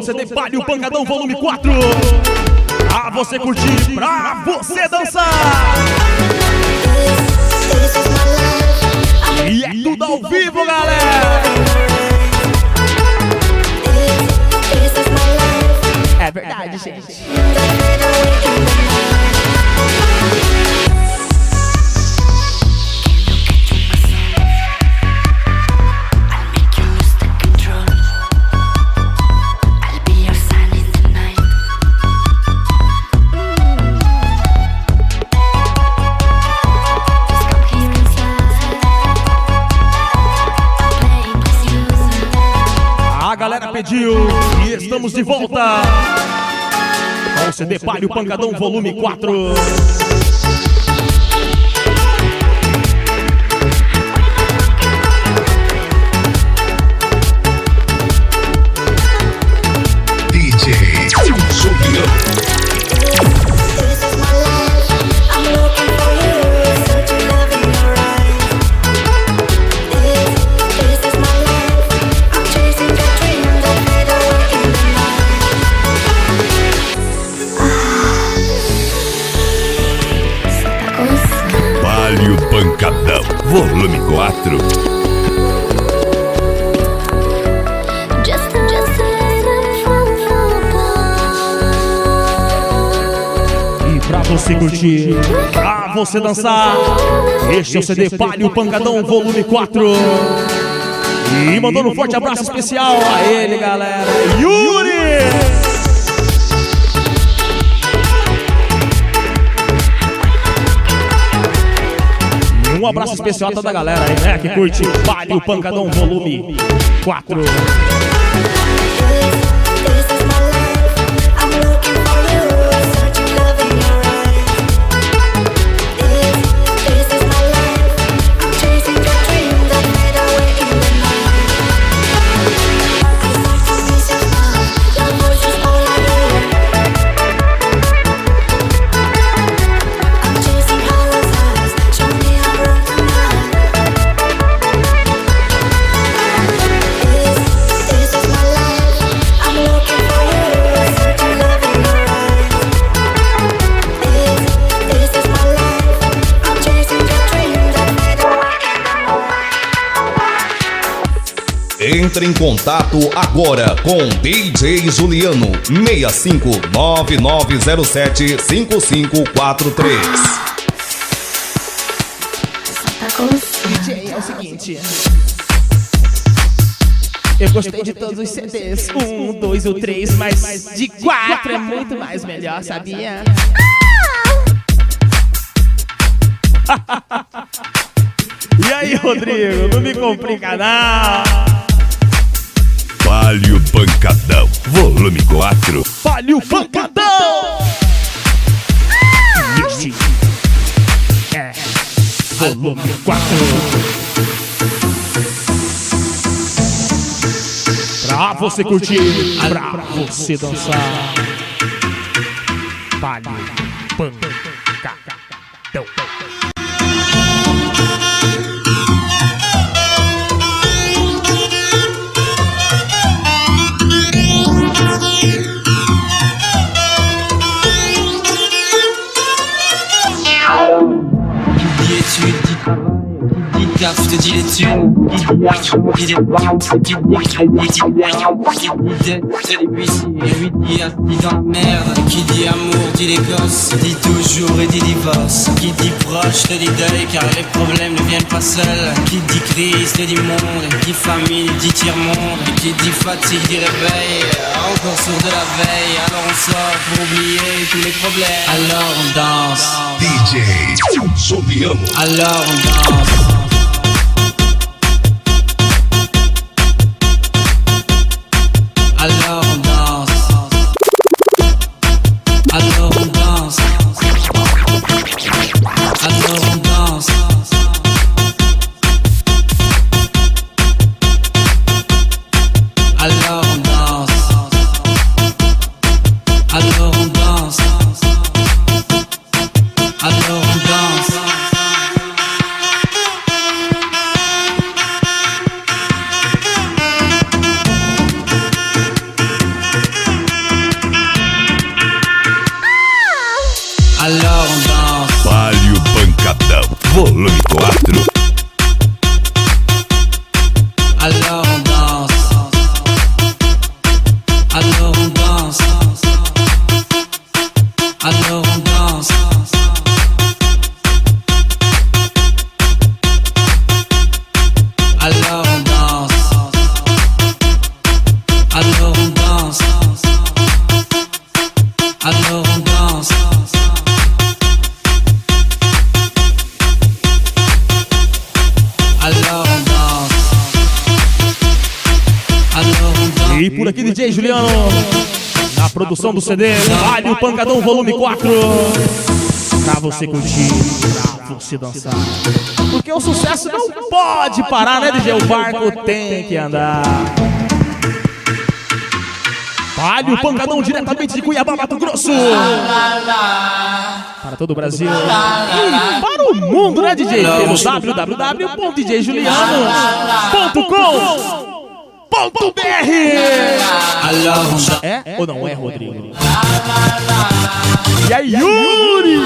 CD Palio Pancadão Volume 4. Pra você curtir, pra você dançar. E é tudo ao vivo, galera. É verdade, gente. A galera pediu e estamos de volta com o CD Palio Pancadão Volume 4. DJ Juliano. Palio Pancadão Volume 4. E pra você curtir, pra você dançar, este é o CD Palio Pancadão Volume 4. E mandando um forte abraço especial a ele, galera, Yuri! Um abraço especial a toda a galera aí, né, que curte Palio Pancadão Volume 4. Entre em contato agora com DJ Juliano 65999075543. DJ, é o seguinte, eu gostei de todos os CDs, 1, 2 ou 3, mas de 4 é muito mais melhor, sabia? E aí, Rodrigo, não me complica não. Palio Pancadão Volume 4. Palio Pancadão! Este é Volume 4. Pra você curtir, pra você dançar. Palio Pancadão. Je te dis les thunes, qui dit argent, qui dit vente, qui dit crédit, qui dit rien, qui dit dette, c'est les huissiers, 8 dit dans la merde, qui dit amour, dit les gosses, dit toujours et dit divorce, qui dit proche, te dit deuil, car les problèmes ne viennent pas seuls, qui dit crise, te dit monde, qui dit famille, dit tiers-monde, qui dit fatigue, dit réveil, encore sourd de la veille, alors on sort pour oublier tous les problèmes, alors on danse, DJ Juliano. alors on danse. Alors on danse. Alors on danse. Alors on danse. Alors on danse. Alors on danse. Alors on danse. por aqui DJ Juliano, na produção do CD Vale o Pancadão Volume 4. Pra você curtir, pra você dançar. Porque o sucesso não pode parar, né, DJ? O barco tem que andar. Vale o Pancadão diretamente de Cuiabá, Mato Grosso. Para todo o Brasil e para o mundo, né, DJ? Pelo www.djjuliano.com.br. É ou não é, Rodrigo? E aí, Yuri?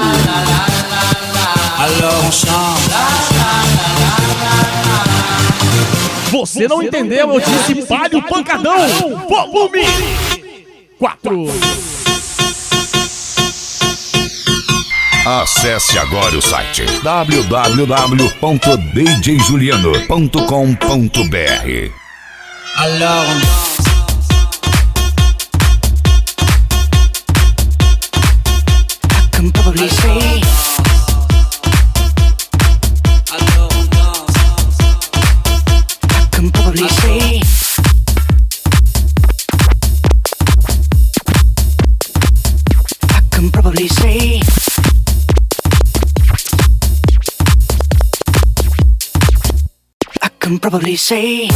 Você não entendeu? Eu disse Vale o Pancadão Volume 4. Acesse agora o site www.djjuliano.com.br. Probably say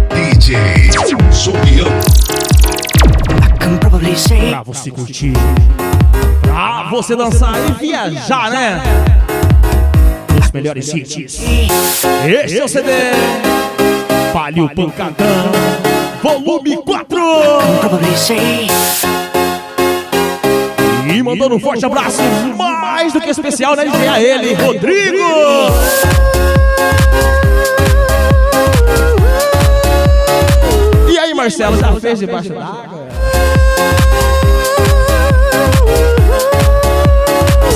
DJ Juliano. I can probably say Pra você curtir, pra você dançar e viajar, né? Os melhores hits. Esse é o CD Vale o Pancadão Volume 4. probably say E mandando um forte abraço mais do que especial, né, DJ? A ele, Rodrigo. E aí, Marcelo, já fez debaixo d'água?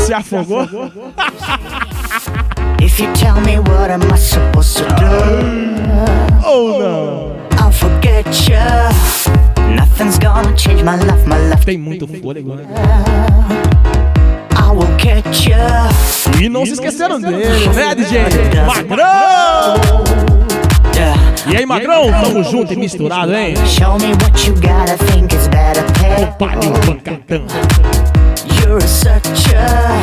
Se afogou? if you tell me what am I supposed to do, Ou não? I'll forget you. Nothing's gonna change my life Tem muito fôlego, né? I will catch you. E não se esqueceram dele, né, DJ? Magrão! Yeah. E aí, Magrão? Tamo junto e misturado, hein? Show me what you got, I think it's better pay. Vale o Pancadão. You're such a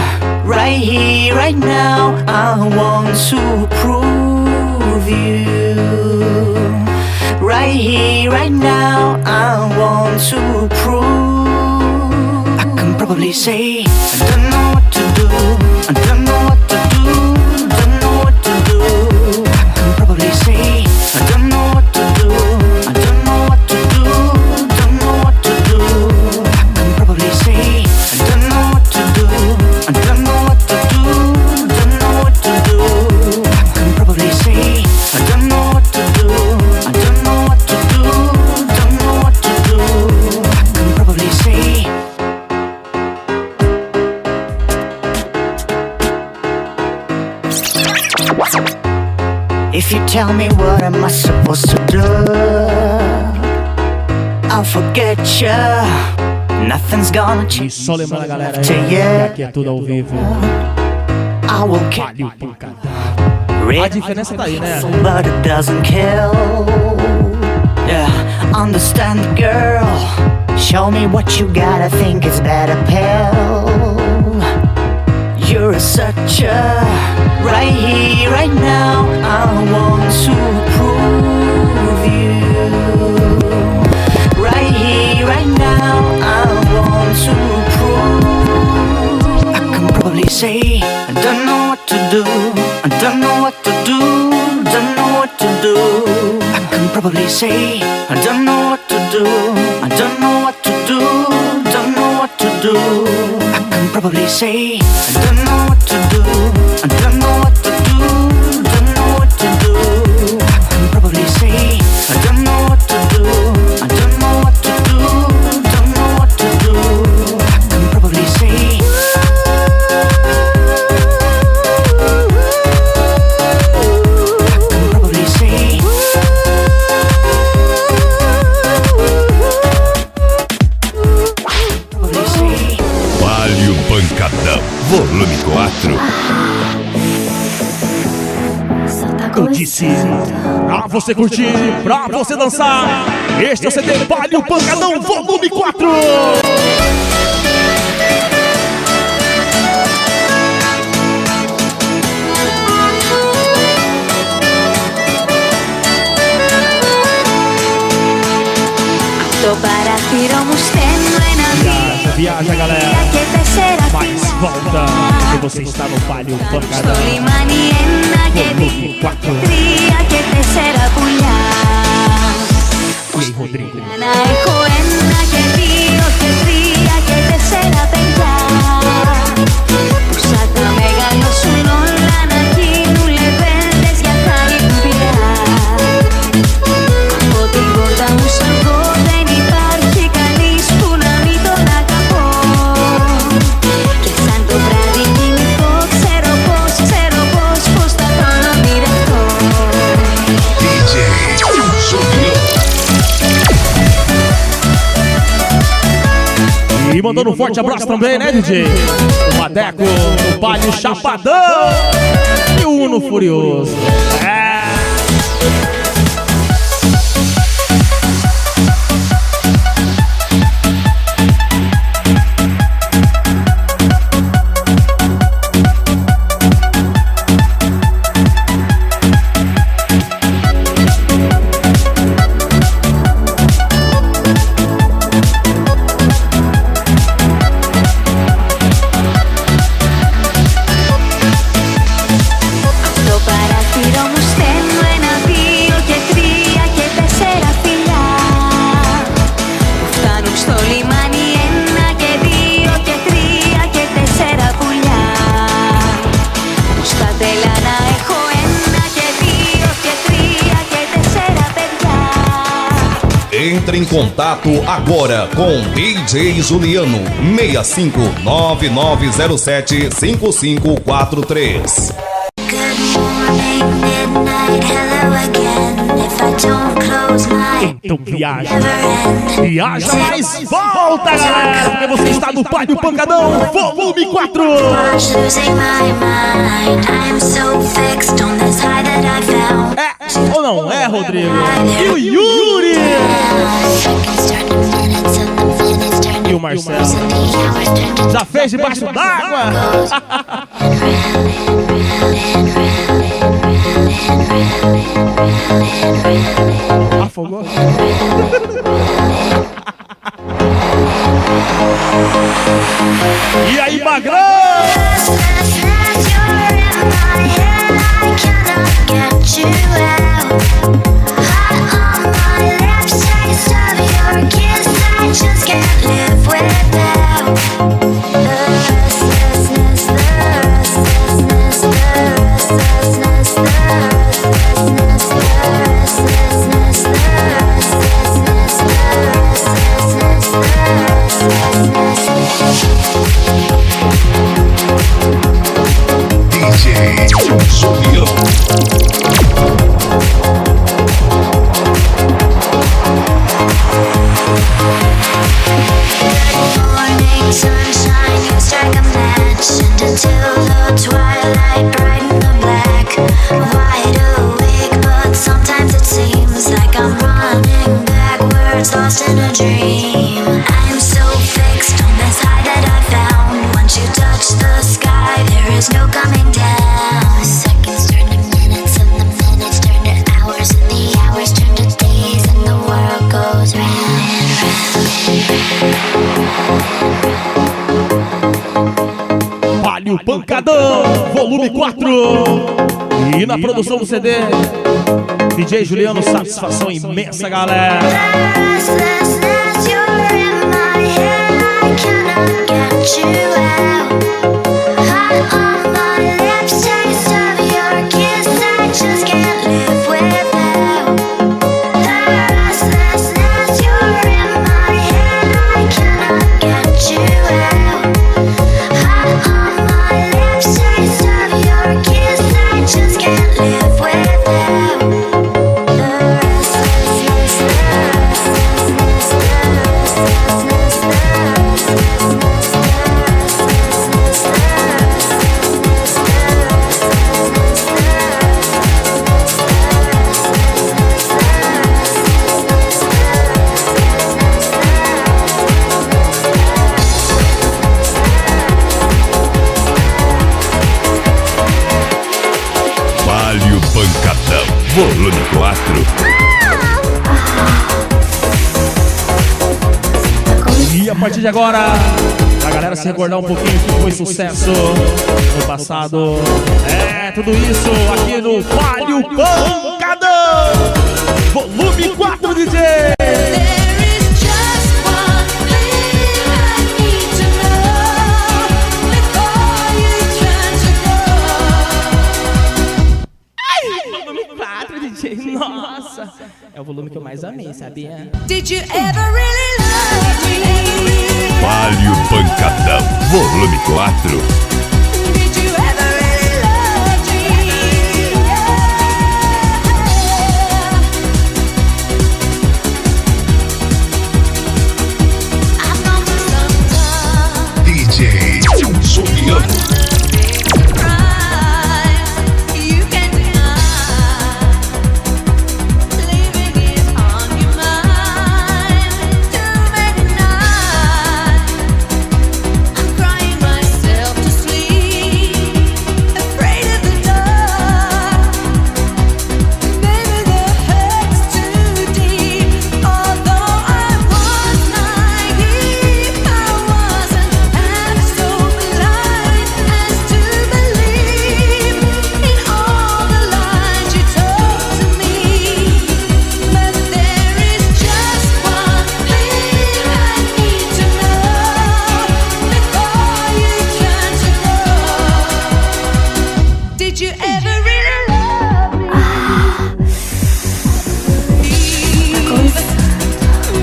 right here, right now. I want to prove you. Right here, right now. I want to prove. I can probably say I don't know what to do. I don't know what to do. Don't know what to do. I can probably say I don't know what to do. I don't know what to do. Don't know what to do. I can probably say I don't know what to do. I don't know what to do. Don't know what to do. I can probably say I don't know what to do. I don't know what to do. Don't know what to do. I can probably say. If you tell me what am I supposed to do, I'll forget you. Nothing's gonna E change só lembrando a galera aí, to que you. aqui é tudo ao vivo. I will kill Vale o Pancadão. A diferença tá aí, né? but it doesn't kill. Yeah, understand, girl. Show me what you got. I think it's better pill. You're such a right here, right now. I want to prove you. Right here, right now. I want to prove. I can probably say I don't know what to do. I don't know what to do. Don't know what to do. I can probably say I don't know what to do. I don't know what to do. Don't know what to do. I can probably say I don't know what to do. I don't know what to do. Don't know what to do. I can probably say I don't know what to do. I don't know what to do. Don't know what to do. I can probably say. Vale o Pancadão Volume 4. Só tá Eu disse pra você curtir, pra você dançar. Este é o CD Palio Pancadão Volume 4. Viaja, galera. Mas volta, porque você está no Palio Pancadão Volume 4. E aí, Rodrigo? E mandando um forte abraço também, né, DJ? O Madeco, o Palio Chapadão e o Uno Furioso. Entre em contato agora com DJ Juliano 6599075543. Então viaja, viaja, mas volta, galera, porque você está no Palio Pancadão Volume 4. É ou não é, Rodrigo? E o Yuri? E o Marcelo? Já fez debaixo d'água? Afogou? E aí, Magrão? Lost in a dream. I'm so fixed on this high that I found. Once you touch the sky, there is no coming down. The seconds turn to minutes, and the minutes turn to hours, and the hours turn to days, and the world goes round and round. Palio Pancadão Volume 4. E na produção do CD, DJ Juliano, satisfação imensa, galera. Restlessness, you're in my head, I cannot get you out. Hot on my lips, taste of your kiss, I just can't live without. The restlessness, you're in my head, I cannot get you out. Hot on my lips, taste of your kiss, I just can't live without. volume 4. E a partir de agora, a galera se recordar um pouquinho que foi sucesso no passado. É, tudo isso aqui no Palio Pancadão, volume 4, DJ. Nossa, é o volume que eu mais amei, sabia? Did you ever really love me? Palio Pancadão, volume 4. Did you ever really love me? I've known for some time. DJ Juliano. You can deny. Living is on your mind. Too many nights I'm crying myself to sleep, afraid of the dark. Baby, the hurt's too deep. Although I was naive, I wasn't half so blind as to believe in all the lies you told to me. But there is just one thing I need to know before you turn to go. Did you ever really love me?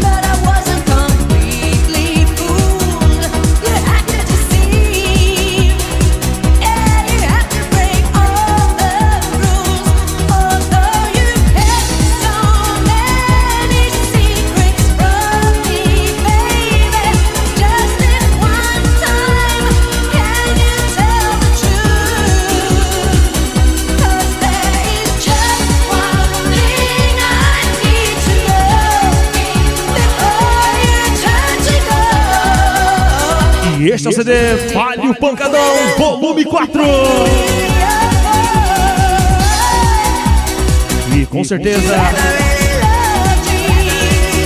But I wasn't completely fooled. You had to deceive. Yeah, you had to break all the rules. Although you kept so many secrets from me, baby. Just this one time, can you tell the truth? 'Cause there is just one thing I need to know before you turn to go. E este é o CD Palio Pancadão, volume 4. E com certeza,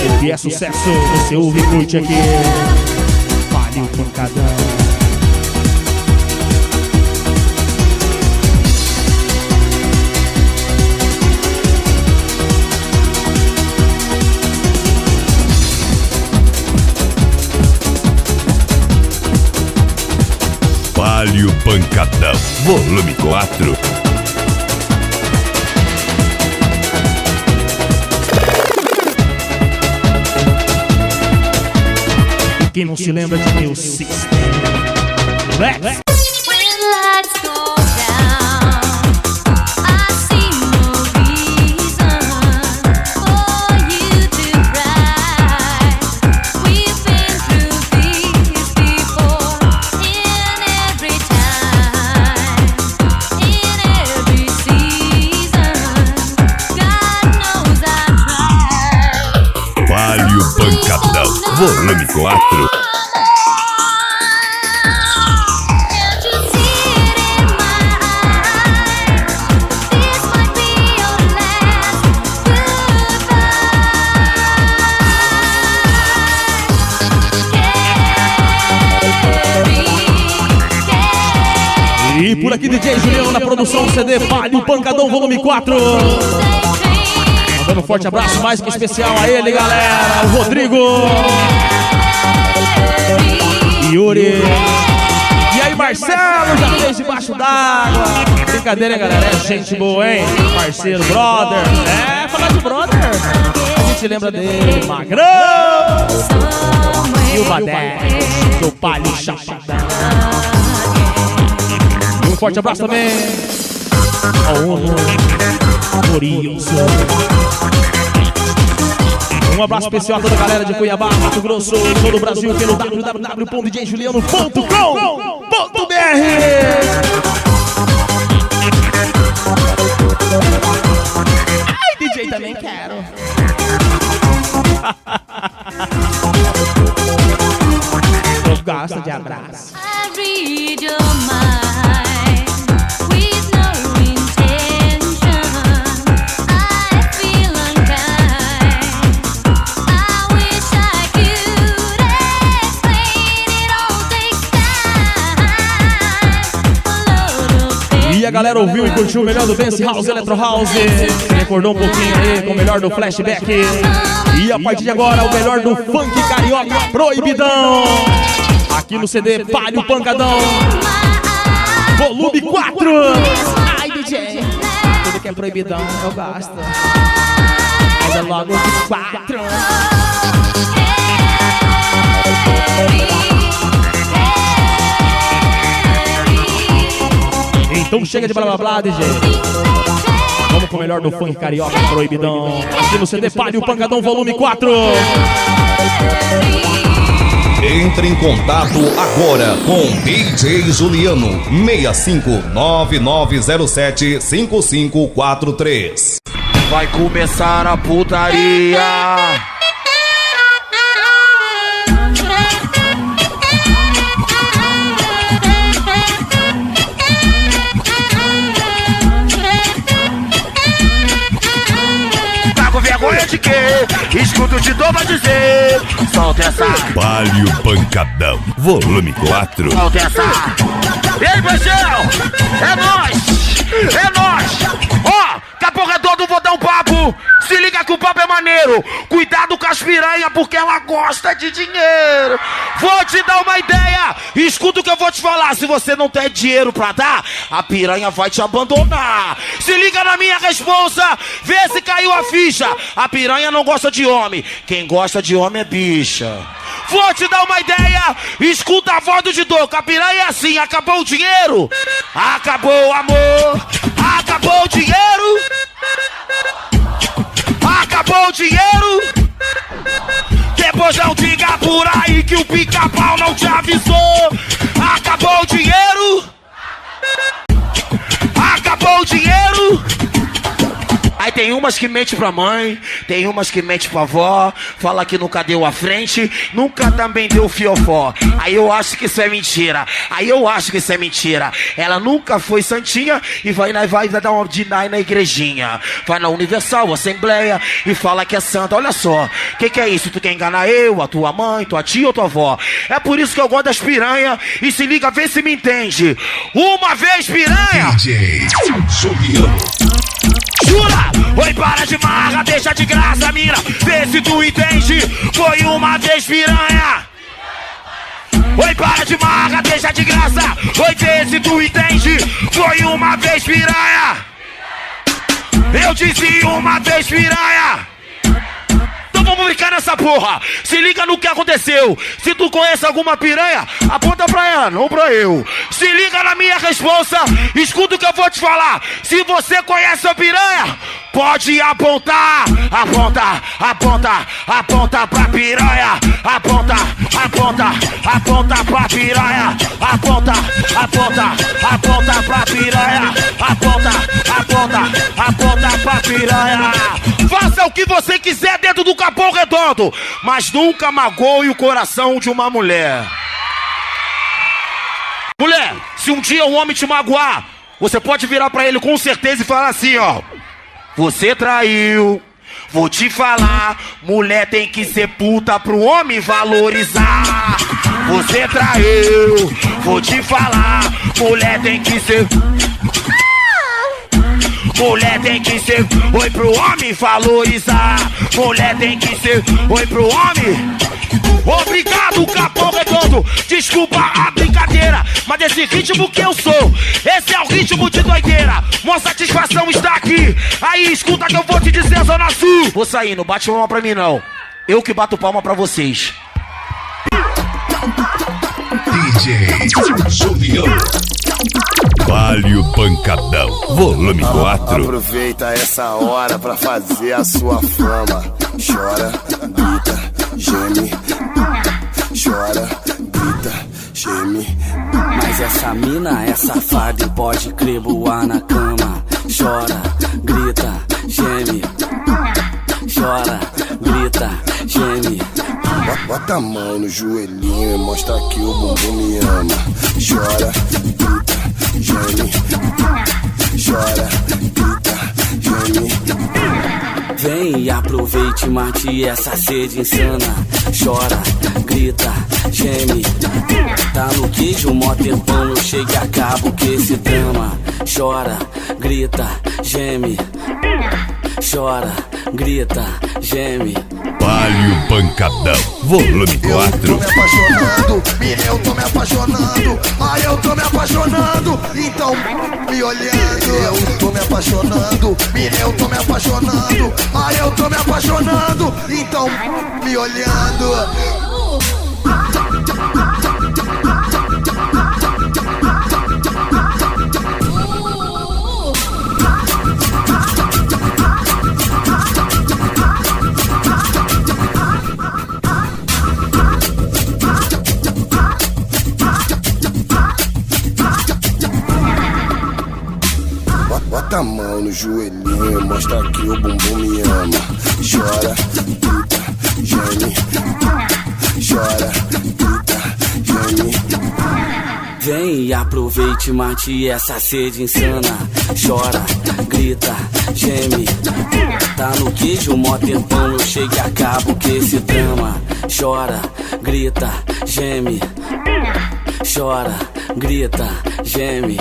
o que é sucesso, você ouve e curte aqui. Palio Pancadão. Palio Pancadão, volume 4. Quem não se lembra de New System? Let's When lights go down, I see no reason for you to cry. We've been through this before, in every time, in every season. God knows I tried. Palio Pancadão, volume 4. Can't you see it in my eyes? This might be your last goodbye. E por aqui DJ Juliano na produção do CD Palio Pancadão, volume 4. Mandando um forte abraço mais que especial a ele, galera. O Rodrigo, Yuri. E aí, Marcelo, já fez debaixo d'água. Brincadeira, hein, galera? É gente boa, hein? Parceiro, brother. É, falar de brother. A gente lembra dele, Magrão. E o Badé, do Palio Chapadão. E um forte abraço também ao Uno, Morilson. Um abraço especial a toda a galera de Cuiabá, Mato Grosso e todo o Brasil pelo www.djjuliano.com.br. Ai, DJ também quero. Eu gosto de abraço. I read your mind with no intention. I galera ouviu e curtiu o melhor do Dance House, Electro House. Se recordou um pouquinho aí com o melhor do Flashback. E a partir de agora, o melhor do Funk Carioca Proibidão. Aqui no CD Palio Pancadão, volume 4. Ai, DJ, tudo que é proibidão eu gosto. Mas é logo de 4. Então chega de blá blá blá, DJ. Vamos com o melhor do Funk Carioca Proibidão. Aqui no CD Palio Pancadão, volume 4. Entre em contato agora com DJ Juliano 6599075543. Vai começar a putaria. Tá com vergonha de quê? Escuto de novo a dizer. Solta essa. Palio Pancadão, volume 4. Solta essa. Ei, Beijão! É nóis! É nóis! Ó, Capão Redondo, vou dar um papo. Se liga que o papo é maneiro. Cuidado com as piranha, porque ela gosta de dinheiro. Vou te dar uma ideia. Escuta o que eu vou te falar. Se você não tem dinheiro pra dar, a piranha vai te abandonar. Se liga na minha responsa. Vê se caiu a ficha. A piranha não gosta de homem. Quem gosta de homem é bicha. Vou te dar uma ideia. Escuta a voz do Didô. A piranha é assim. Acabou o dinheiro. Acabou o amor. Acabou o dinheiro. Acabou o dinheiro. Depois não diga por aí que o pica-pau não te avisou. Acabou o dinheiro. Acabou o dinheiro. Aí tem umas que mente pra mãe, tem umas que mente pra avó, fala que nunca deu a frente, nunca também deu fiofó. Aí eu acho que isso é mentira, Ela nunca foi santinha e vai dar um deny na igrejinha. Vai na Universal, Assembleia e fala que é santa. Olha só, que é isso? Tu quer enganar eu, a tua mãe, tua tia ou tua avó? É por isso que eu gosto das piranha. E se liga, vê se me entende. Uma vez piranha. DJ Juliano. Jura? Oi, para de marra, deixa de graça, mina. Vê se tu entende. Foi uma vez piranha. Oi, para de marra, deixa de graça. Oi, vê se tu entende. Foi uma vez piranha. Eu disse uma vez piranha. Então vamos brincar nessa porra. Se liga no que aconteceu. Se tu conhece alguma piranha, aponta pra ela, não pra eu. Se liga na minha responsa. Escuta o que eu vou te falar. Se você conhece a piranha, pode apontar. Aponta, aponta, aponta pra piranha. Aponta, aponta, aponta pra piranha. Aponta, aponta, aponta pra piranha. Aponta, aponta, aponta pra piranha. Faça o que você quiser dentro do Capão Redondo, mas nunca magoe o coração de uma mulher. Mulher, se um dia um homem te magoar, você pode virar pra ele com certeza e falar assim, ó: você traiu. Vou te falar, mulher tem que ser puta pro homem valorizar. Você traiu. Vou te falar, mulher tem que ser. Mulher tem que ser oi pro homem valorizar. Mulher tem que ser oi pro homem. Obrigado, Capão Redondo. Desculpa a brincadeira, mas esse ritmo que eu sou, esse é o ritmo de doideira. Uma satisfação está aqui. Aí escuta que eu vou te dizer, Zona Sul. Vou sair, não bate palma pra mim não. Eu que bato palma pra vocês. DJ Juliano. Palio Pancadão, volume 4. Aproveita essa hora pra fazer a sua fama. Chora, grita, geme. Chora, grita, geme. Mas essa mina é safada e pode crer boa na cama. Chora, grita, geme. Chora, grita, geme. Bota a mão no joelhinho e mostra que o bumbum me ama. Chora, grita, geme. Chora, grita, geme. Vem e aproveite aproveite, mate essa sede insana. Chora, grita, geme. Tá no queijo, mó tempão no shake, acabo que esse drama. Chora, grita, geme. Chora, grita, geme. Palio Pancadão, volume 4. Eu tô me apaixonando, menina, eu tô me apaixonando. Ai, eu tô me apaixonando, então me olhando. Eu tô me apaixonando, menina, eu tô me apaixonando. Ai, eu tô me apaixonando, então me olhando. Bota a mão no joelhinho, mostra que o bumbum me ama. Chora, grita, geme. Chora, grita, geme. Vem e aproveite, mate essa sede insana. Chora, grita, geme. Tá no queijo, mó tempão no shake, acabo que esse drama. Chora, grita, geme. Chora, grita, geme.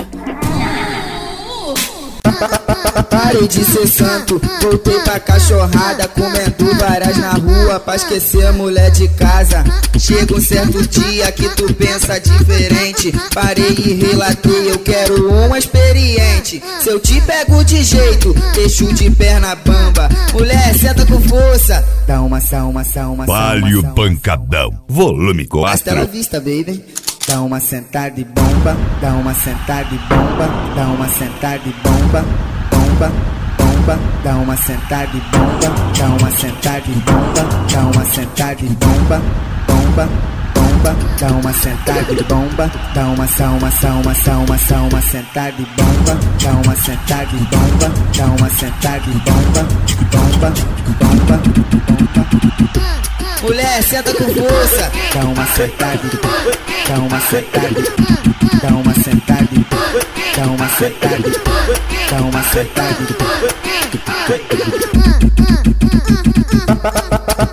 Parei de ser santo, voltei pra cachorrada, comendo várias na rua pra esquecer a mulher de casa. Chega um certo dia que tu pensa diferente, parei e relatei, eu quero uma experiente. Se eu te pego de jeito, deixo de perna bamba. Mulher, senta com força, dá uma salma. Palio Pancadão, volume 4. Hasta la vista, baby. Dá uma sentada de bomba, dá uma sentada de bomba, dá uma sentada de bomba, bomba, bomba, dá uma sentada de bomba, dá uma sentada de bomba, dá uma sentada de bomba, bomba, bomba, dá uma sentada de bomba, dá uma salma, sentada de bomba, dá uma sentada de bomba, dá uma sentada de bomba, bomba, bomba, bomba. Mulher, senta com força, dá uma sentada, dá uma sentada, dá uma sentada, dá uma sentada, dá uma sentada.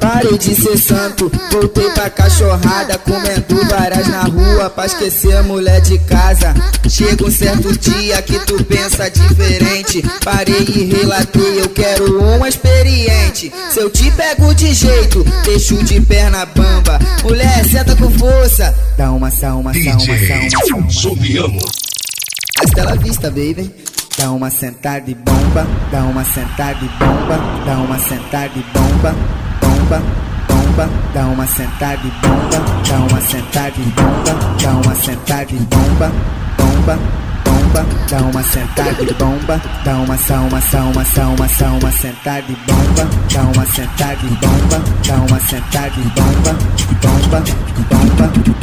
Parei de ser santo, voltei pra cachorrada, comendo várias na rua pra esquecer a mulher de casa. Chega um certo dia que tu pensa diferente, parei e relatei, eu quero uma experiente. Se eu te pego de jeito, deixo de perna bamba. Mulher, senta com força, dá uma salma. Hasta la vista, baby. Dá uma sentada de bomba, dá uma sentada de bomba, dá uma sentada de bomba, bomba, bomba, dá uma sentada de bomba, dá uma sentada de bomba, dá uma sentada de bomba, bomba, bomba, dá uma sentada de bomba, dá uma salma, sentada de bomba, dá uma sentada de bomba, dá uma sentada de bomba, bomba, bomba, bomba.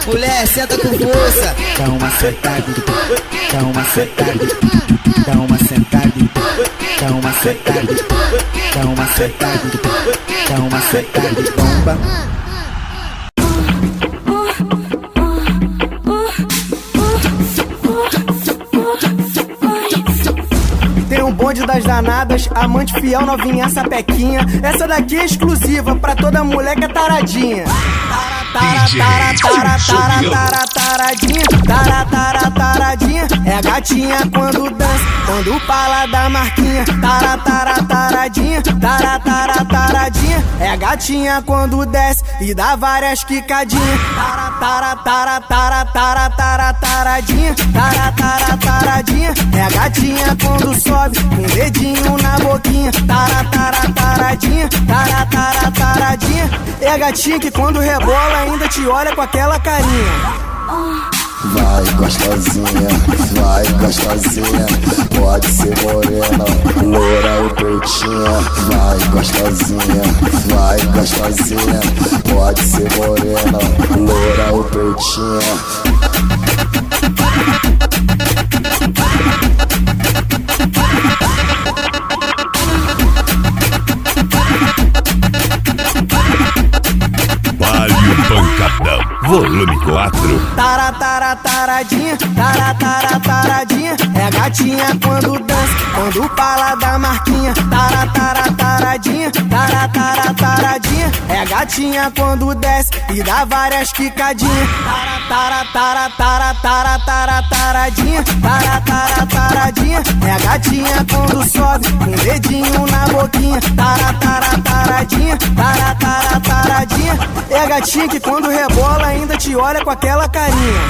Mulher, senta com força, dá uma sentada, dá uma sentada, dá uma sentada, dá uma sentada, dá uma sentada, dá uma sentada de bomba. Tem um bonde das danadas, amante fiel, novinha, sapequinha. Essa daqui é exclusiva pra toda mulher que é taradinha. Taradinha, é a gatinha quando dança, quando fala da marquinha. Taradinha, é a gatinha quando desce e dá várias quicadinhas. Taradinha, é a gatinha quando sobe, com o dedinho na boquinha. Taradinha, é a gatinha que quando rebola ainda te olha com aquela carinha. Vai gostosinha, pode ser morena, loura ou pretinha. Vai gostosinha, pode ser morena, loura ou pretinha. Palio Pancadão, volume 4. Taradinha, é a gatinha quando dança, quando fala da marquinha. Taradinha, gatinha quando desce e dá várias quicadinhas. Tara, tara, tara, tara, tara, taradinha. Tara, tara, taradinha. É a gatinha quando sobe, com o dedinho na boquinha. Tara, tara, taradinha. Tara, tara, taradinha. É a gatinha que quando rebola ainda te olha com aquela carinha.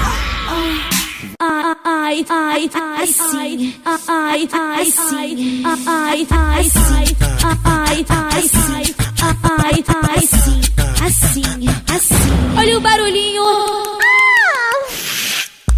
Ai, ai, ai, sim. Ai, ai, sim. Ai, ai, sim. Ai, ai, sim. Ai, ai, sim. Assim, assim. Olha o barulhinho.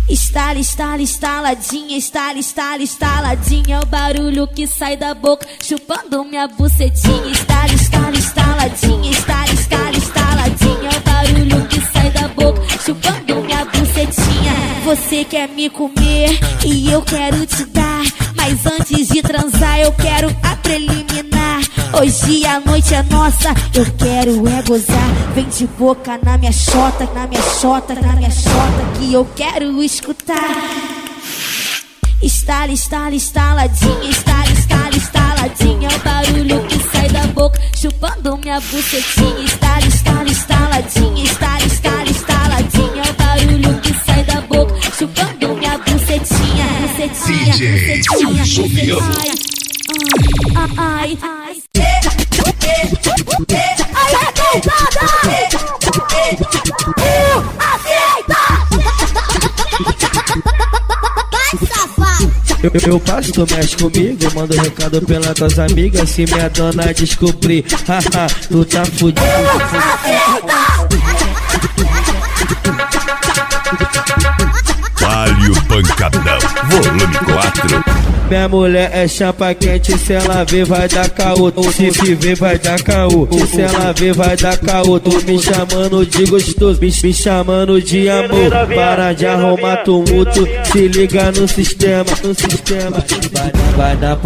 Estala, estala, estaladinha, estala, estala, estaladinha. É o barulho que sai da boca, chupando minha bucetinha. Estala, estala, estaladinha, estala, estala, estaladinha. É o barulho que sai da boca, chupando minha bucetinha. Você quer me comer e eu quero te dar, mas antes de transar eu quero a preliminar. Hoje a noite é nossa, eu quero é gozar. Vem de boca na minha xota, na minha xota, na minha xota, que eu quero escutar. Estala, estala, estaladinha, estala, estala, estaladinha. É o barulho que sai da boca, chupando minha bucetinha. Estala, estala, estaladinha, estala, estala, estaladinha. É o barulho que sai da boca, chupando minha bucetinha. Bucetinha, bucetinha, bucetinha. Ai, ai. Eu passo, tu mexe comigo, mando recado pelas tuas amigas. Se minha dona descobrir, haha, tu tá fudido. Palio Pancadão, volume 4. Minha mulher é chapa quente, se ela ver vai dar caô. Se ver vai dar caô, se ela ver vai dar caô. Tu me chamando de gostoso, me chamando de amor. Para de arrumar tumulto, se liga no sistema, no sistema. Vai dar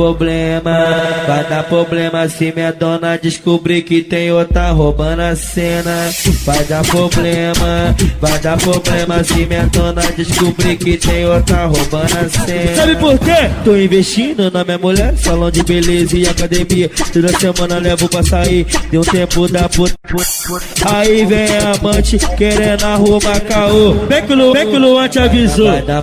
problema se minha dona descobrir que tem outra roubando a cena. Vai dar problema se minha dona descobrir que tem outra roubando a cena. Sabe por quê? Tô investindo na minha mulher, salão de beleza e academia. Toda semana levo pra sair, deu tempo da puta. Aí vem a amante querendo arrumar caô. Vem que o Luan te avisou. Vai dar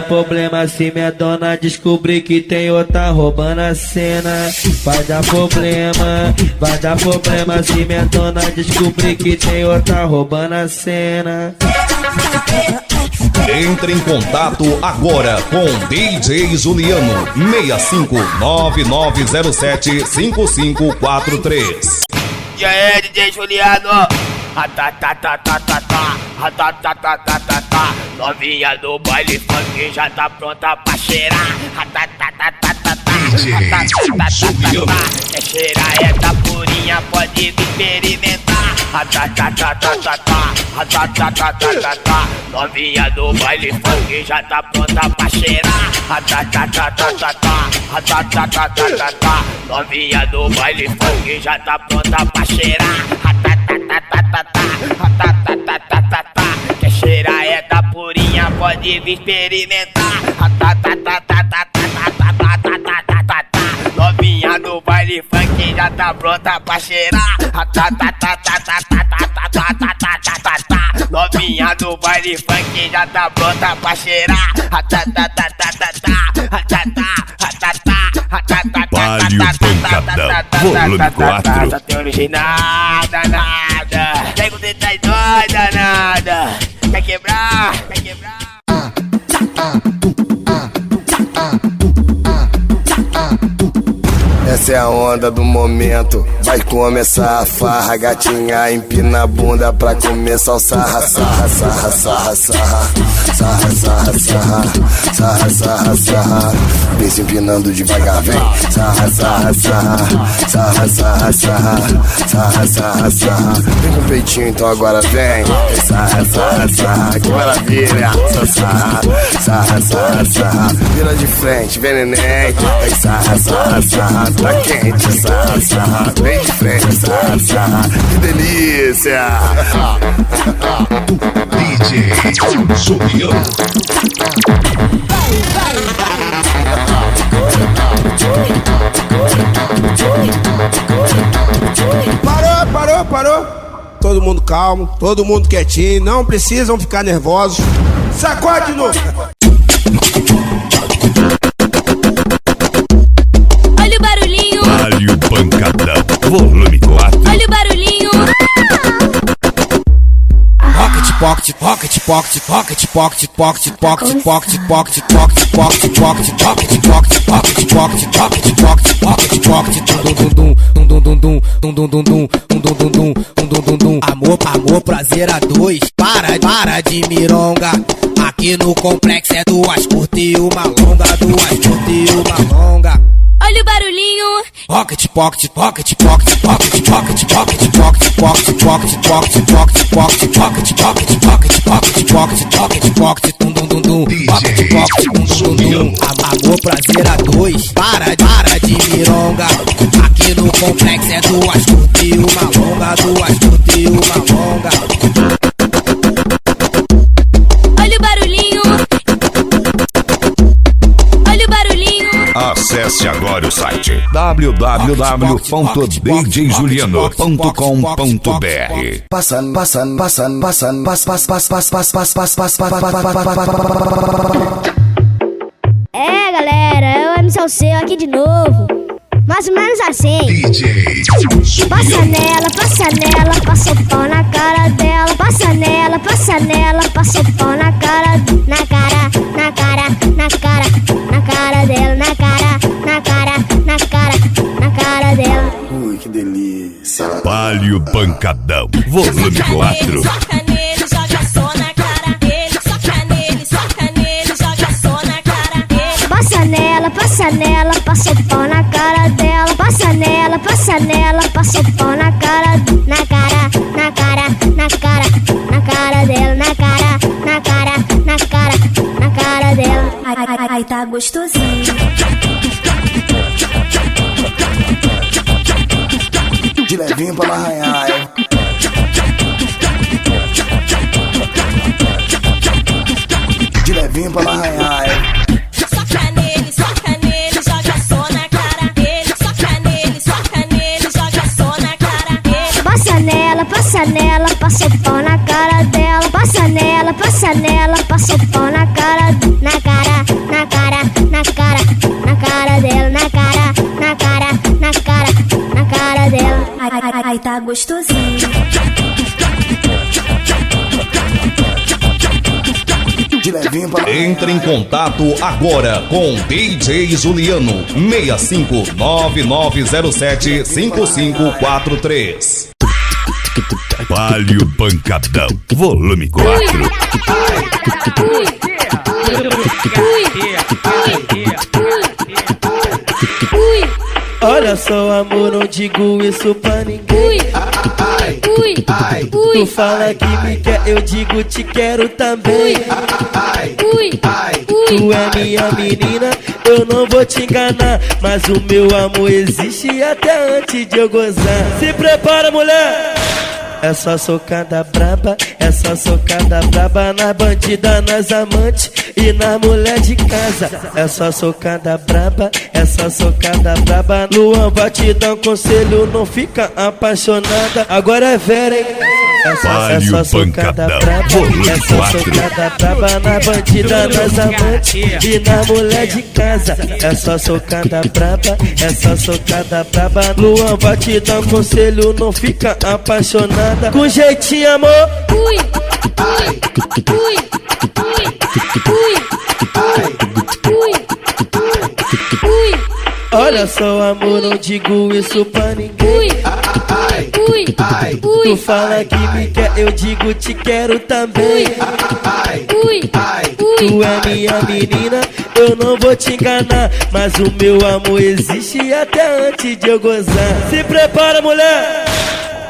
problema se minha dona descobrir que tem outra roubando a cena. Vai dar problema se minha dona descobrir que tem outra roubando a cena. Entre em contato agora com DJ Juliano 6599075543. E aí, DJ Juliano? Novinha do baile funk já tá pronta pra cheirar. Quer cheirar essa purinha, pode experimentar. Novinha do baile funk já tá pronta pra cheirar. Novinha do baile funk já tá pronta pra cheirar. Quer cheirar essa purinha, pode vir experimentar. Novinha do baile funk já tá pronta pra cheirar. Novinha do baile funk já tá pronta pra cheirar. Palio Pancadão, volume 4. Só tem original, danada. Pega o dedo das dói, danada. Quer quebrar, quer quebrar. Essa é a onda do momento, vai começar a farra. Gatinha empina a bunda pra começar o sarra, sarra, sarra, sarra, sarra. Sarra, sarra, sarra, sarra, sarra, sarra. Vem se empinando devagar, vem. Sarra, sarra, sarra, sarra, sarra, sarra. Sarra, sarra, sarra. Vem com o peitinho, então agora vem. Sarra, sarra, sarra, que maravilha. Sarra, sarra, sarra, sarra. Vira de frente, vem neném. Sarra, sarra, sarra. Tá quente, sarra, sarra. Vem de frente, sarra, sarra. Que delícia. DJ Juliano. Parou, parou. todo mundo calmo, todo mundo quietinho, não precisam ficar nervosos. Sacode de novo. Olha o barulhinho. Palio Pancadão, volume 4. Olha o barulhinho. Pocket, pocket, pocket, pocket, pocket, pocket, pocket, pocket, pocket, pocket, pocket, pocket, pocket, pocket, pocket, pocket, pocket, pocket, pocket, pocket, dum. Amor, prazer a dois. Para de mironga. Aqui no complexo é duas curtas e uma longa, duas curtas e uma longa. Olha o barulhinho. Pocket, pocket, pocket, pocket, pocket, pocket, pocket, pocket, pocket, pocket, pocket, pocket, pocket, pocket, pocket, pocket, pocket, pocket, pocket, dum. Pocket, pocket, dum. Amor, prazer a dois. Para de mironga. Aqui no complexo é duas curtas e uma longa, duas curtas e uma longa. Olha o barulhinho. Olha o barulhinho. Acesse agora o site www.djjuliano.com.br. É, galera, é o MC Alceu aqui de novo. Mais ou menos assim. Passa nela, passa o pau na cara dela. Passa nela, passa o pau na cara dela. Na cara dela. Ui, que delícia. Palio Pancadão, volume 4. Soca nele, joga só na cara dele. Soca nele, joga só na cara dele. Passa nela, passa o pau na cara dela. Passa nela, passa o pau na cara dela. Na cara dela. Na cara dela. Ai, tá gostosinho. De levinho pra arranhar, De levinho pra arranhar, Soca nele, joga só na cara dele. Soca nele, joga só na cara dele. Passa nela, passa o pau na cara dela. Passa nela, passa o pau na cara dela. Na cara dela. Na cara dela. Ai, tá gostosinho. De levinho pra Entre em contato agora com DJ Juliano 6599075543. Palio Pancadão, volume 4. Olha só, amor, não digo isso pra ninguém. Tu fala que me quer, eu digo te quero também. Tu é minha menina, eu não vou te enganar, mas o meu amor existe até antes de eu gozar. Se prepara, mulher! É só socada braba, é só socada braba na bandida, nas amantes e na mulher de casa. É só socada braba, é só socada braba. Luan vai te dar um conselho, não fica apaixonada. Agora é Vera, hein? É só socada braba, é só socada braba na bandida, nas amantes e na mulher de casa. É só socada braba, é só socada braba. Luan vai te dar um conselho, não fica apaixonada. Com jeitinho, amor. Olha só, amor, não digo isso pra ninguém. Tu fala que me quer, eu digo te quero também. Tu é minha menina, eu não vou te enganar, mas o meu amor existe até antes de eu gozar. Se prepara, mulher!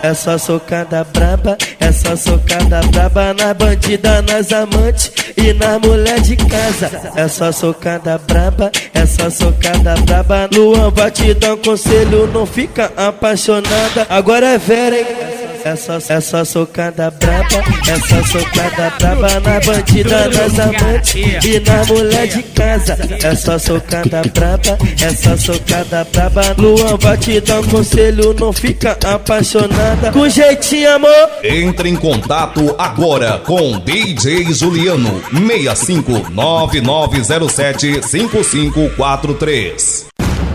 É só socada braba, é só socada braba na bandida, nas amantes e na mulher de casa. É só socada braba, é só socada braba. Luan vai te dar um conselho, não fica apaixonada. Agora é Vera, hein? essa socada braba, essa socada braba na bandida, nas amantes e na mulher de casa. Essa socada braba, essa socada braba. Luan vai te dar um conselho, não fica apaixonada. Com jeitinho, amor. Entre em contato agora com DJ Juliano 6599075543.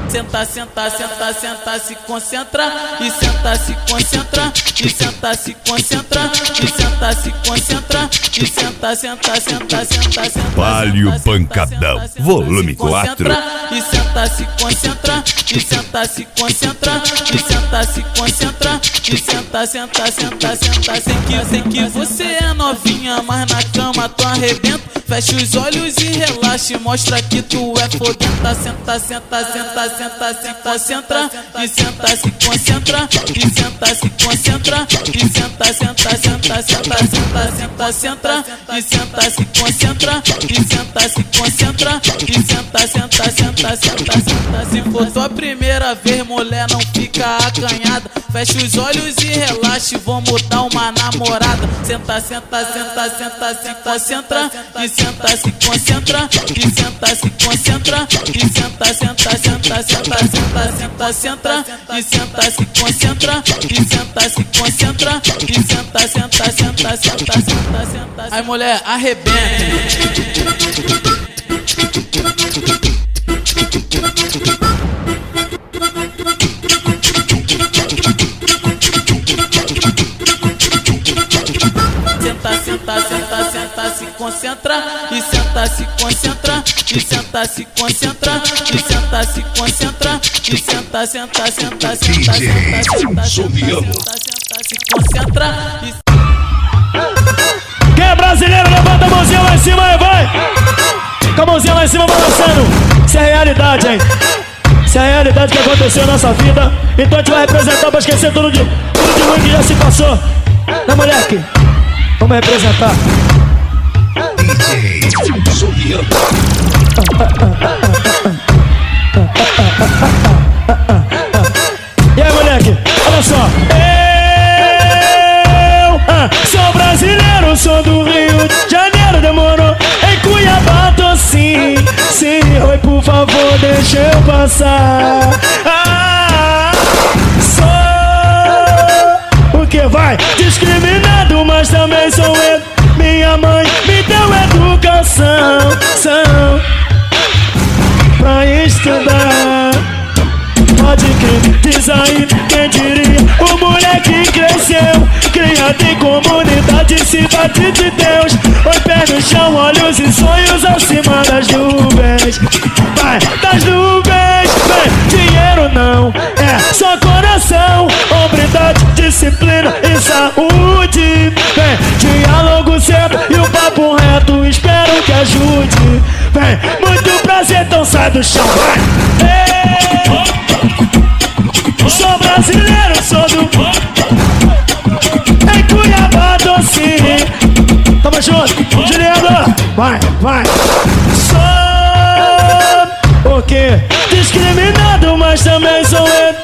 Senta, senta, senta, senta, se concentra e senta, se concentra e senta, se concentra e senta, se concentra e senta, senta, senta, senta, senta. Palio Pancadão, volume 4. E senta, se concentra e senta, se concentra e senta, se concentra e senta, senta, senta, senta. Sei que você é novinha, mas na cama tu arrebenta. Fecha os olhos e relaxa, mostra que tu é fodenta. Senta, senta, senta, senta, senta, senta e senta, se concentra e senta, se concentra e senta, senta, senta, senta, senta, senta, senta e senta, se concentra e senta, se concentra e senta, senta, senta, senta, senta. Se for tua primeira vez, mulher, não fica acanhada. Fecha os olhos e relaxa, vamos dar uma namorada. Senta, senta, senta, senta, senta, senta e senta, se concentra e senta, se concentra e senta, senta, senta, senta, senta, senta, senta e senta, se concentra e senta, se concentra e senta, senta, senta, senta, senta, senta. Aí, mulher, arrebenta. Senta, senta, senta, se concentra e senta, se concentra e senta, se concentra e senta, se concentra e senta, senta, senta, senta, senta, se concentra e... Quem é brasileiro, levanta a mãozinha lá em cima e vai! Com a mãozinha lá em cima balançando. Isso é realidade, hein? Isso é a realidade que aconteceu na nossa vida. Então a gente vai representar pra esquecer tudo de ruim que já se passou. Né, moleque? Vamos representar. DJ Juliano. E aí, moleque? Olha só. Eu sou brasileiro, sou do Rio de Janeiro, demorou. Em Cuiabá tô sim. Oi, por favor, deixa eu passar. Sou o que vai? Discriminado, mas também sou eu. Minha mãe me deu educação pra estudar. Pode crer, diz aí quem diria. O moleque cresceu, criado em comunidade, cidade de Deus. Oi, pé no chão, olhos e sonhos acima das nuvens. Vai, das nuvens, vem, dinheiro não, é só coração. Hombridade, disciplina e saúde. Vem, diálogo certo e o papo reto, espero que ajude. Vem, muito prazer, então sai do chão, vai. Sou brasileiro, sou do... Em Cuiabá, doce. Tamo junto, Juliano. Vai, vai. Sou o quê? Discriminado, mas também sou eu.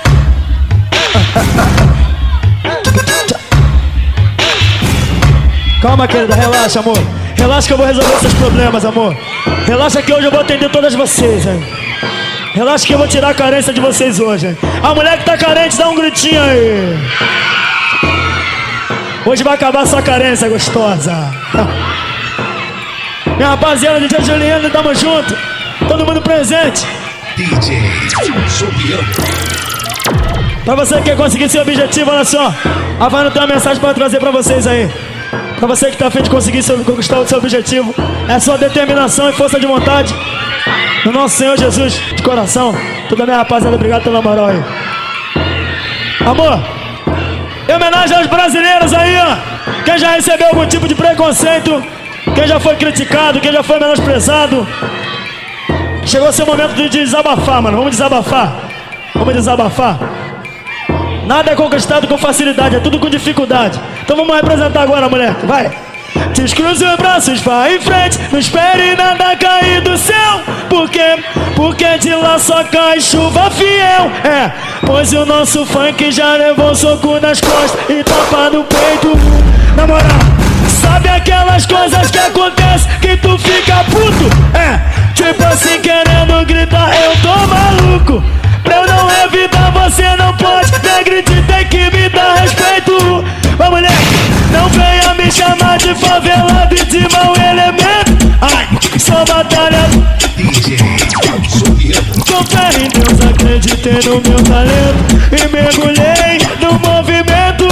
Calma, querida, relaxa, amor. Relaxa que eu vou resolver seus problemas, amor. Relaxa que hoje eu vou atender todas vocês, hein. Relaxa que eu vou tirar a carência de vocês hoje, hein? A mulher que tá carente, dá um gritinho aí. Hoje vai acabar sua carência, gostosa. Minha rapaziada, DJ Juliano, tamo junto. Todo mundo presente. DJ Juliano. Pra você que quer conseguir seu objetivo, olha só. A Havana tem uma mensagem pra trazer pra vocês aí. Pra você que tá a fim de conseguir conquistar o seu objetivo, é sua determinação e força de vontade no nosso Senhor Jesus, de coração. Toda minha rapaziada, obrigado pela moral aí. Amor, em homenagem aos brasileiros aí, ó. Quem já recebeu algum tipo de preconceito, quem já foi criticado, quem já foi menosprezado, chegou o seu momento de desabafar, mano. Vamos desabafar. Vamos desabafar. Nada é conquistado com facilidade, é tudo com dificuldade. Então vamos representar agora, moleque, vai. Descruze os braços, vai em frente. Não espere nada cair do céu. Por quê? Porque de lá só cai chuva fiel. É, Pois o nosso funk já levou soco nas costas e tapa no peito. Na moral, sabe aquelas coisas que acontecem que tu fica puto? Tipo assim, querendo gritar, eu tô maluco. Pra eu não evitar, você não pode. Negrite, tem que me dar respeito. Ô moleque, não venha me chamar de favelado e de mau elemento. Ai, sou batalhador. Com fé em Deus, acreditei no meu talento e mergulhei no movimento.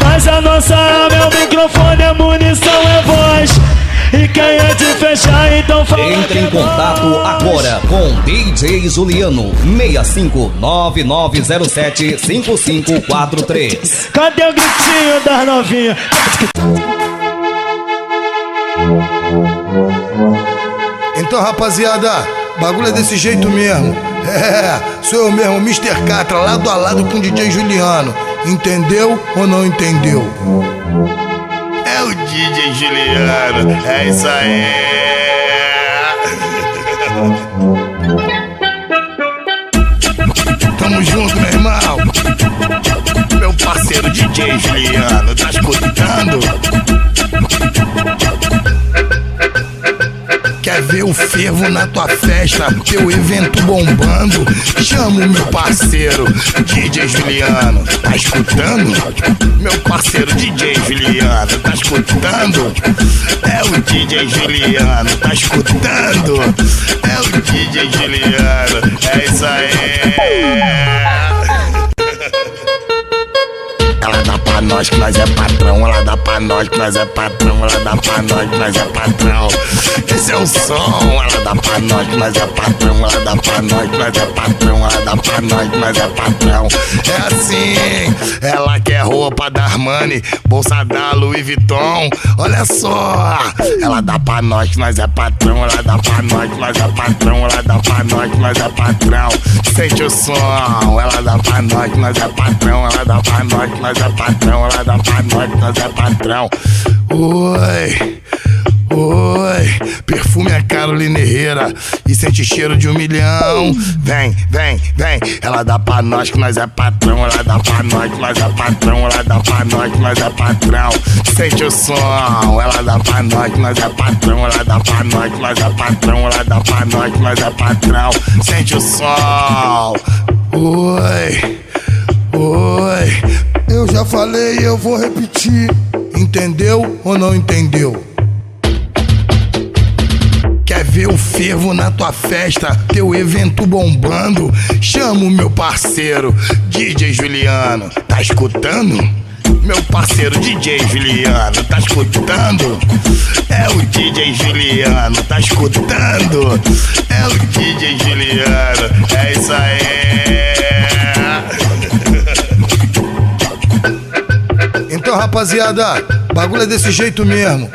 Mas a nossa arma é o microfone, a munição é voz. E quem é de fechar, então fala. Entre em contato agora com DJ Juliano 6599075543. Cadê o gritinho das novinhas? Então, rapaziada, bagulho é desse jeito mesmo. Sou eu mesmo, Mr. Catra, lado a lado com o DJ Juliano. Entendeu ou não entendeu? É o DJ Juliano, é isso aí. Tamo junto, meu irmão. Meu parceiro DJ Juliano, tá escutando? Quer ver o fervo na tua festa, teu evento bombando? Chama o meu parceiro DJ Juliano, tá escutando? Meu parceiro DJ Juliano, tá escutando? É o DJ Juliano, tá escutando? É o DJ Juliano, é isso aí. Ela dá pra nós que nós é patrão, ela dá pra nós que nós é patrão, ela dá pra nós que nós é patrão. Esse é o som, ela dá pra nós que nós é patrão, ela dá pra nós que nós é patrão, ela dá pra nós que nós é patrão. É assim, ela quer roupa da Armani, bolsa da Louis Vuitton. Olha só, ela dá pra nós que nós é patrão, ela dá pra nós que nós é patrão, ela dá pra nós que nós é patrão. Sente o som, ela dá pra nós que nós é patrão, ela dá pra nós que nós é patrão, ela dá pra nós que nós é patrão. Oi, oi, perfume é Carolina Herrera e sente cheiro de 1 milhão. Vem, vem, vem, ela dá pra nós que nós é patrão, ela dá pra nós que nós é patrão, ela dá pra nós que nós é patrão. Sente o som, ela dá pra nós que nós é patrão, ela dá pra nós que nós é patrão, ela dá pra nós que nós é patrão. Sente o som. Oi, oi, eu já falei e eu vou repetir. Entendeu ou não entendeu? Quer ver o fervo na tua festa, teu evento bombando? Chama o meu parceiro DJ Juliano, tá escutando? Meu parceiro DJ Juliano, tá escutando? É o DJ Juliano, tá escutando? É o DJ Juliano, é isso aí. Então, rapaziada, bagulho é desse jeito mesmo.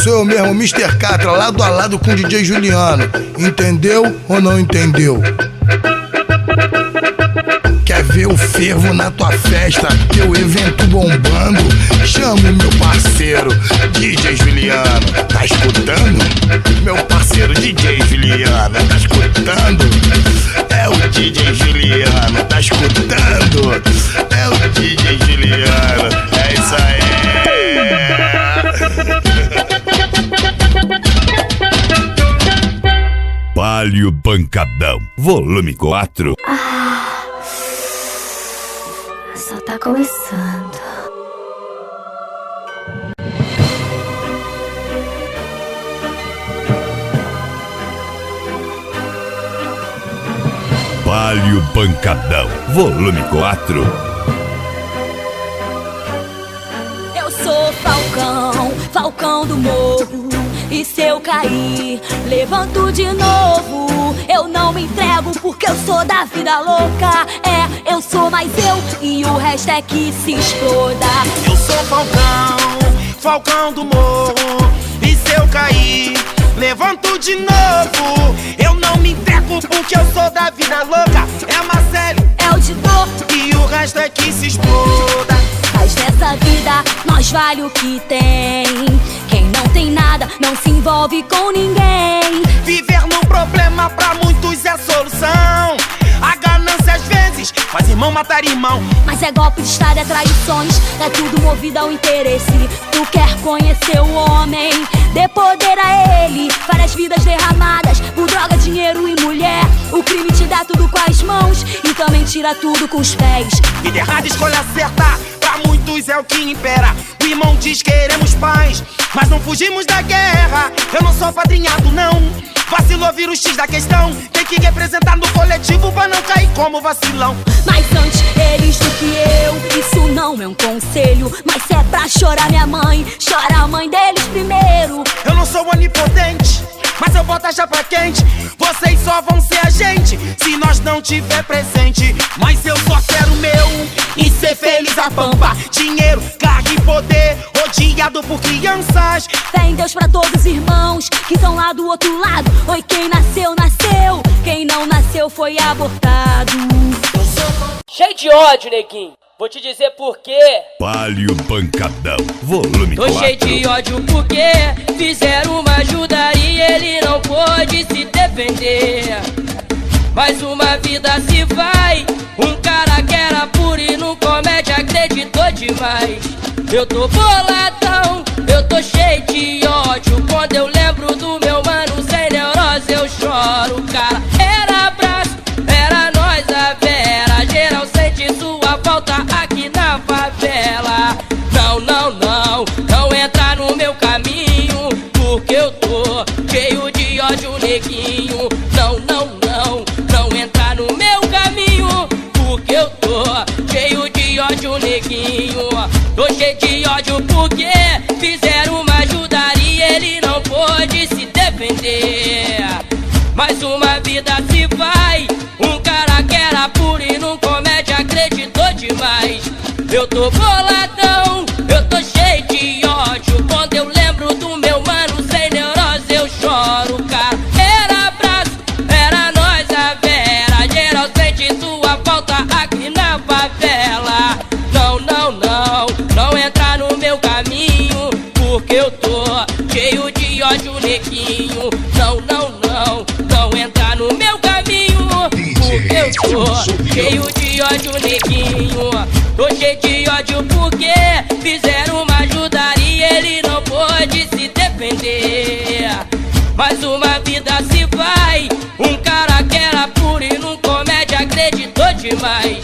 Sou eu mesmo, Mr. Catra, lado a lado com o DJ Juliano. Entendeu ou não entendeu? Quer ver o fervo na tua festa, teu evento bombando? Chama o meu parceiro DJ Juliano, tá escutando? Meu parceiro DJ Juliano, tá escutando? É o DJ Juliano, tá escutando? É o DJ Juliano, é isso aí. Palio Pancadão, volume 4. Só tá começando. Palio Pancadão, volume 4. Eu sou Falcão, Falcão do morro. E se eu cair, levanto de novo. Eu não me entrego porque eu sou da vida louca. Eu sou mais eu e o resto é que se exploda. Eu sou Falcão, Falcão do morro. E se eu cair, levanto de novo. Eu não me entrego porque eu sou da vida louca. É Marcelo, é o Didô e o resto é que se exploda. Mas nessa vida nós vale o que tem. Quem não tem nada não se envolve com ninguém. Viver num problema pra muitos é solução. A ganância às vezes matar irmão. Mas é golpe de estado, é traições, é tudo movido ao interesse. Tu quer conhecer o homem, dê poder a ele. Várias vidas derramadas por droga, dinheiro e mulher. O crime te dá tudo com as mãos e também tira tudo com os pés. Vida errada, escolha certa, pra muitos é o que impera. O irmão diz queremos paz, mas não fugimos da guerra. Eu não sou padrinhado não, vacilou, vira o X da questão. Tem que representar no coletivo pra não cair como vacilão. Mas antes eles do que eu, isso não é um conselho. Mas se é pra chorar minha mãe, chora a mãe deles primeiro. Eu não sou onipotente, mas eu boto a chapa quente. Vocês só vão ser a gente se nós não tiver presente. Mas eu só quero o meu e ser feliz a pampa. Dinheiro, carga e poder, odiado por crianças. Fé em Deus pra todos os irmãos que estão lá do outro lado. Oi, quem nasceu, nasceu. Quem não nasceu foi abortado. Cheio de ódio, neguinho. Vou te dizer por quê. Palio Pancadão, volume 4. Tô cheio de ódio porque fizeram uma ajuda e ele não pôde se defender. Mais uma vida se vai. Um cara que era puro e no comédia acreditou demais. Eu tô boladão, eu tô cheio de ódio. Quando eu lembro do meu mano sem neurose eu choro. O cara era abraço, era nós a vera. Geral sente sua falta aqui na favela. Não, não, não, não entra no meu caminho, porque eu tô cheio de ódio, neguinho. Não, não, não, não entra no meu caminho, porque eu tô cheio de ódio, neguinho. Tô cheio de ódio porque fizeram uma ajuda e ele não pôde se defender. Mais uma vida se vai. Um cara que era puro e num comédia acreditou demais. Eu tô boladão, eu tô cheio de ódio. Quando eu lembro do meu mano sem neurose eu choro. O cara era abraço, era nós a vera. Geral sente sua falta aqui na favela. Não, não, não, não entra no meu caminho, porque eu tô cheio de ódio, neguinho. Não, não, não, não entra no meu caminho, porque eu tô cheio de ódio, neguinho. Tô cheio de ódio porque fizeram uma ajuda e ele não pôde se defender. Mais uma vida se vai. Um cara que era puro e num comédia acreditou demais.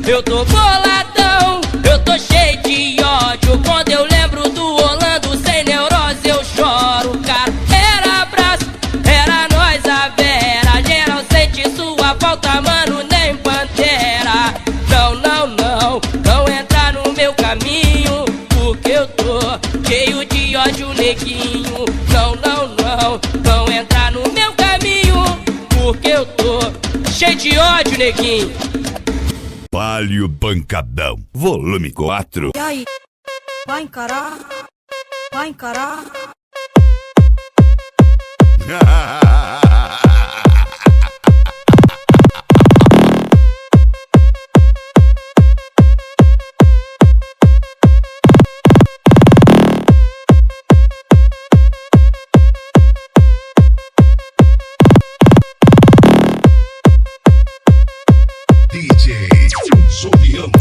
Eu tô boladão, eu tô cheio de ódio. Quando eu lembro do Orlando sem neurose eu choro. O cara era abraço, era nós a vera. Geral sente sua falta, mano, nem pantera. Não, não, não, não entra no meu caminho, porque eu tô cheio de ódio, neguinho. Não, não, não, não entra no meu caminho, porque eu tô cheio de ódio, neguinho. Palio Pancadão, volume 4. E aí? Vai encarar? Vai encarar? DJ Juliano.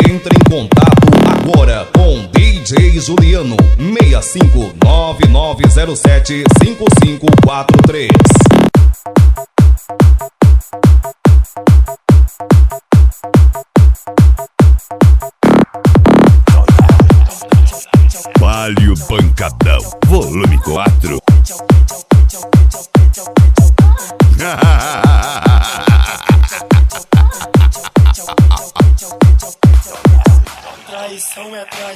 Entre em contato agora com DJ Juliano 65999075543. Palio Pancadão, volume 4. Traição é traição.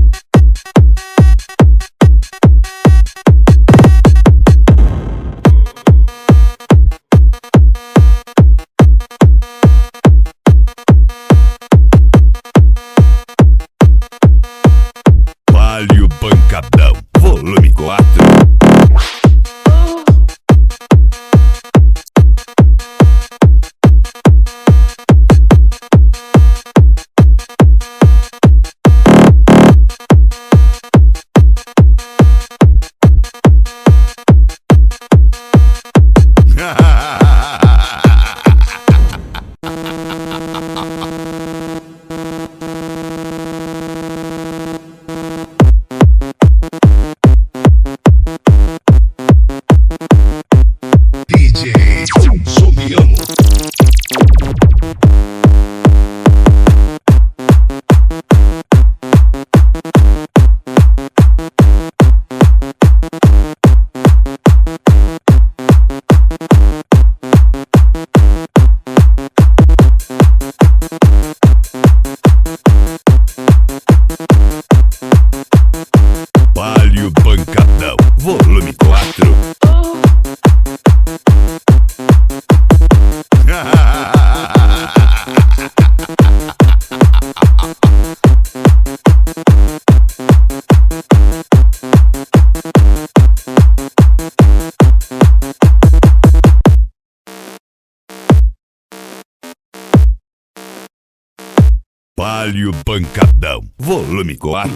Palio Pancadão, volume 4.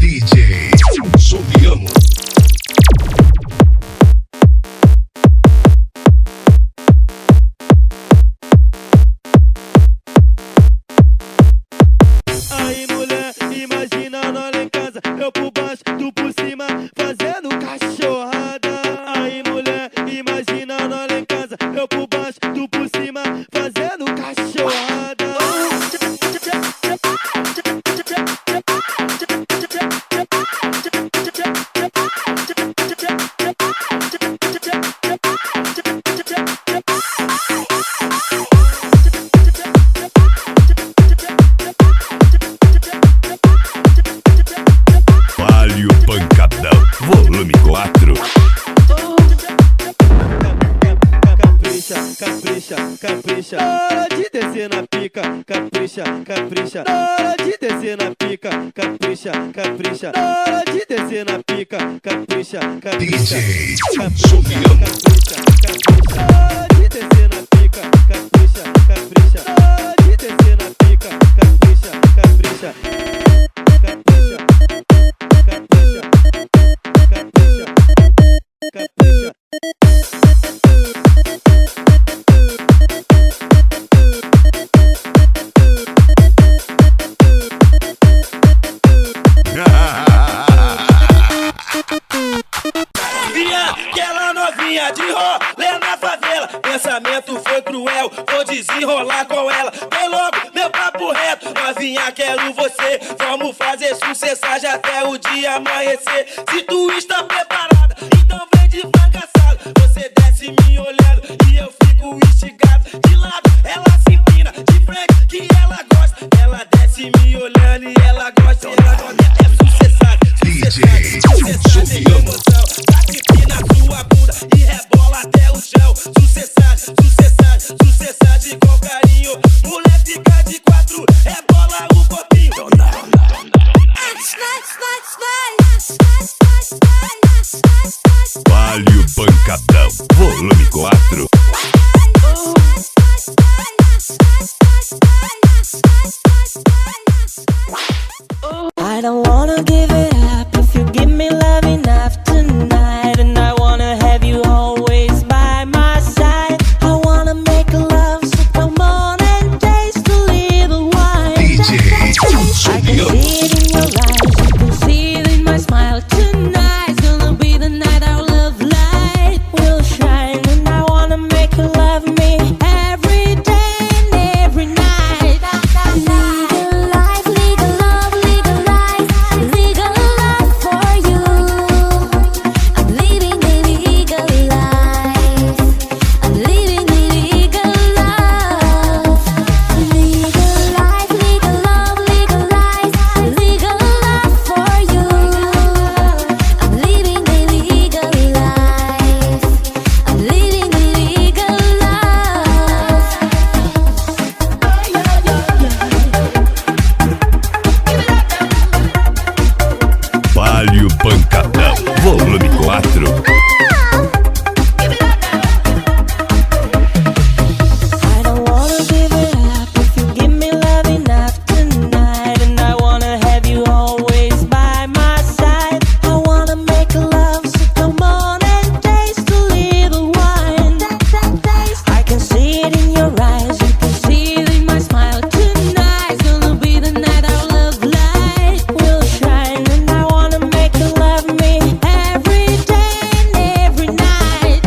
DJ Sobiano. Aí mulher, imagina nós lá em casa, eu por baixo, tu por cima, fazendo cachorrada. Aí mulher, imagina nós lá em casa, eu por baixo, tu por cima, fazendo cachorrada. Palio Pancadão, volume 4. Capricha, capricha, capricha, na hora de descer na pica. Capricha, capricha, na hora de descer na pica. Capricha, capricha, na hora de descer na pica. Capricha, capricha, DJ capricha, Sobiano. capricha, capricha, na hora de descer na pica. Capricha, capricha, na hora de descer na pica. Capricha, capricha, capricha, capricha, capricha, capricha. Via aquela novinha de rolê na favela. Pensamento foi cruel, vou desenrolar com ela. Vem logo, meu papo reto. Novinha, quero você. Vamos fazer sucessagem até o dia amanhecer. Se tu está preparada, então vem devagar. Você desce me olhando e eu fico instigado. De lado, ela se empina, de frente que ela gosta. Ela desce me olhando e ela gosta. Ela gosta, é sucessagem. DJ Sobiano. Empina sua bunda e rebola até o chão. Sucessagem, sucessagem, sucessagem com carinho. Mulher fica de 4, rebola o copinho. Palio Pancadão, volume 4. I don't wanna give it up if you give me love enough tonight. And I wanna have you always by my side. I wanna make love, so come on and taste a little wine. DJ I can see it in your eyes, you can see it in my smile. Tonight's gonna be the night our love light will shine. And I wanna make you love me every day and every night. Legal life, legal love, legalize, legal love for you. I'm living the legal life. I'm living the legal love. Legal life, legal love, legalize, legal love for you. I'm living the legal life. I'm living the legal love. Palio Pancadão, volume 4. I don't wanna give it up if you give me love enough tonight. And I wanna have you always by my side. I wanna make love, so come on and taste a little wine. I can see it in your eyes, you can see it in my smile. Tonight's gonna be the night our love light will shine. And I wanna make you love me every day and every night.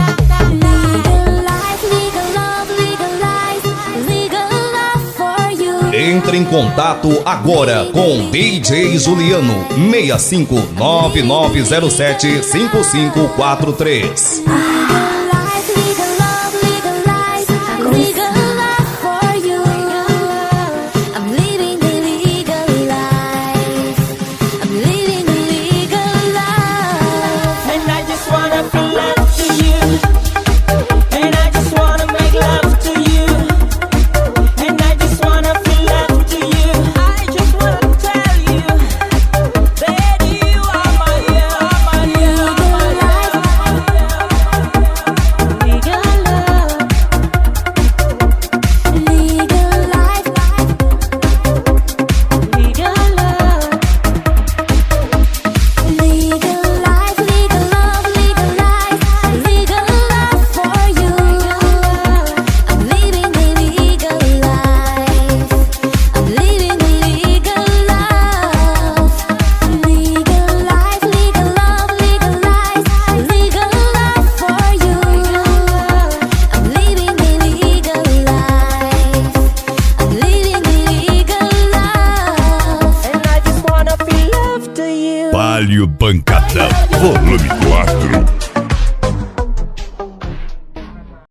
Legal life, legal love, legalize, legal love for you. Entre em contato agora com DJ Juliano 659907 5543. Legal love, legalize, legal love for you. Palio Pancadão, volume 4.